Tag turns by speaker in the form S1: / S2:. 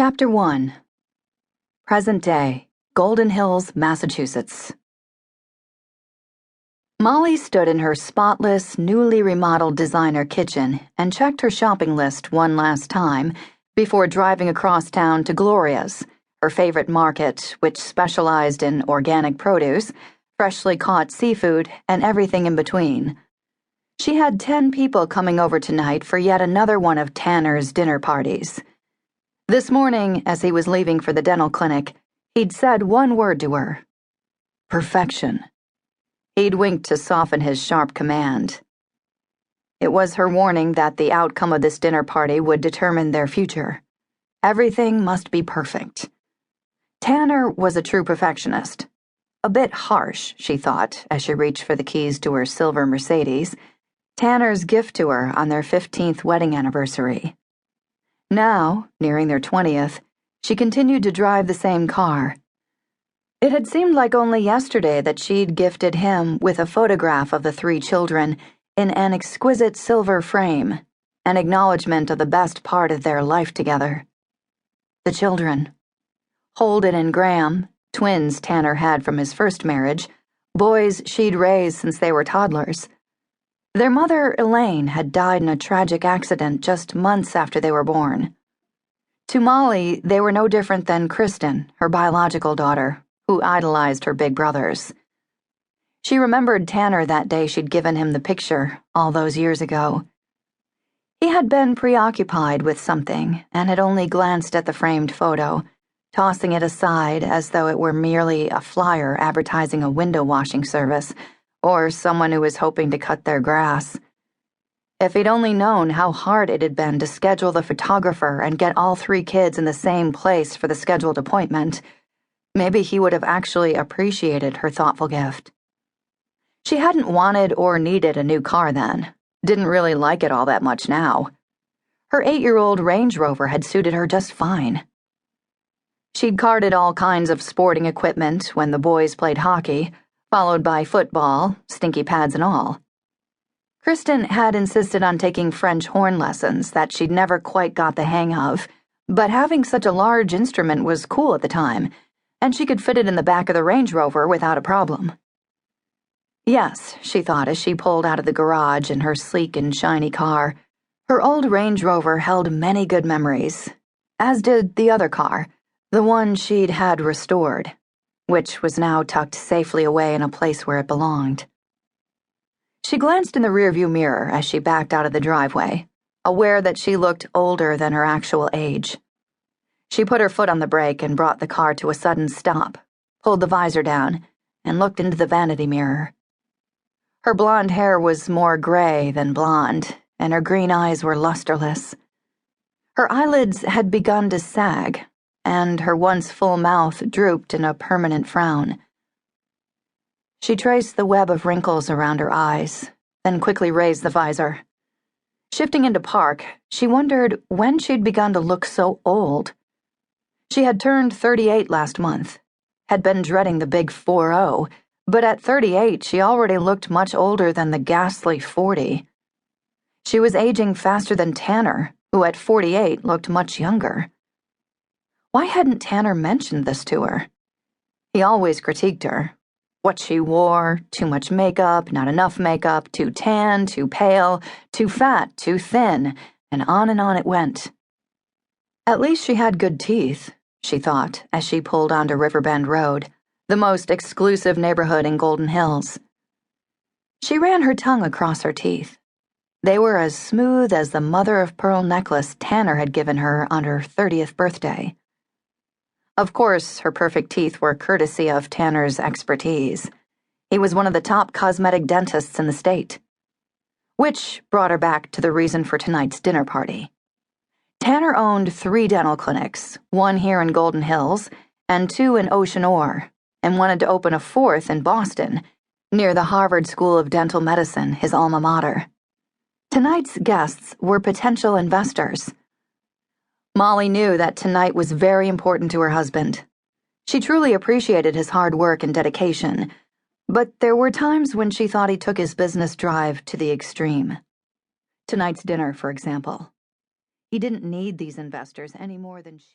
S1: Chapter 1. Present Day, Goldenhills, Massachusetts. Molly stood in her spotless, newly remodeled designer kitchen and checked her shopping list one last time before driving across town to Gloria's, her favorite market, which specialized in organic produce, freshly caught seafood, and everything in between. She had 10 people coming over tonight for yet another one of Tanner's dinner parties. This morning, as he was leaving for the dental clinic, he'd said one word to her: perfection. He'd winked to soften his sharp command. It was her warning that the outcome of this dinner party would determine their future. Everything must be perfect. Tanner was a true perfectionist. A bit harsh, she thought, as she reached for the keys to her silver Mercedes, Tanner's gift to her on their 15th wedding anniversary. Now, nearing their 20th, she continued to drive the same car. It had seemed like only yesterday that she'd gifted him with a photograph of the 3 children in an exquisite silver frame, an acknowledgement of the best part of their life together. The children. Holden and Graham, twins Tanner had from his first marriage, boys she'd raised since they were toddlers. Their mother, Elaine, had died in a tragic accident just months after they were born. To Molly, they were no different than Kristen, her biological daughter, who idolized her big brothers. She remembered Tanner that day she'd given him the picture all those years ago. He had been preoccupied with something and had only glanced at the framed photo, tossing it aside as though it were merely a flyer advertising a window washing service or someone who was hoping to cut their grass. If he'd only known how hard it had been to schedule the photographer and get all 3 kids in the same place for the scheduled appointment, maybe he would have actually appreciated her thoughtful gift. She hadn't wanted or needed a new car then, didn't really like it all that much now. Her 8-year-old Range Rover had suited her just fine. She'd carted all kinds of sporting equipment when the boys played hockey, followed by football, stinky pads and all. Kristen had insisted on taking French horn lessons that she'd never quite got the hang of, but having such a large instrument was cool at the time, and she could fit it in the back of the Range Rover without a problem. Yes, she thought as she pulled out of the garage in her sleek and shiny car, her old Range Rover held many good memories, as did the other car, the one she'd had restored, which was now tucked safely away in a place where it belonged. She glanced in the rearview mirror as she backed out of the driveway, aware that she looked older than her actual age. She put her foot on the brake and brought the car to a sudden stop, pulled the visor down, and looked into the vanity mirror. Her blonde hair was more gray than blonde, and her green eyes were lusterless. Her eyelids had begun to sag, and her once full mouth drooped in a permanent frown. She traced the web of wrinkles around her eyes, then quickly raised the visor. Shifting into park, she wondered when she'd begun to look so old. She had turned 38 last month, had been dreading the big 40, but at 38 she already looked much older than the ghastly 40. She was aging faster than Tanner, who at 48 looked much younger. Why hadn't Tanner mentioned this to her? He always critiqued her. What she wore, too much makeup, not enough makeup, too tan, too pale, too fat, too thin, and on it went. At least she had good teeth, she thought as she pulled onto Riverbend Road, the most exclusive neighborhood in Goldenhills. She ran her tongue across her teeth. They were as smooth as the mother-of-pearl necklace Tanner had given her on her 30th birthday. Of course, her perfect teeth were courtesy of Tanner's expertise. He was one of the top cosmetic dentists in the state. Which brought her back to the reason for tonight's dinner party. Tanner owned 3 dental clinics, one here in Goldenhills and 2 in Ocean Ore, and wanted to open a 4th in Boston, near the Harvard School of Dental Medicine, his alma mater. Tonight's guests were potential investors. Molly knew that tonight was very important to her husband. She truly appreciated his hard work and dedication, but there were times when she thought he took his business drive to the extreme. Tonight's dinner, for example. He didn't need these investors any more than she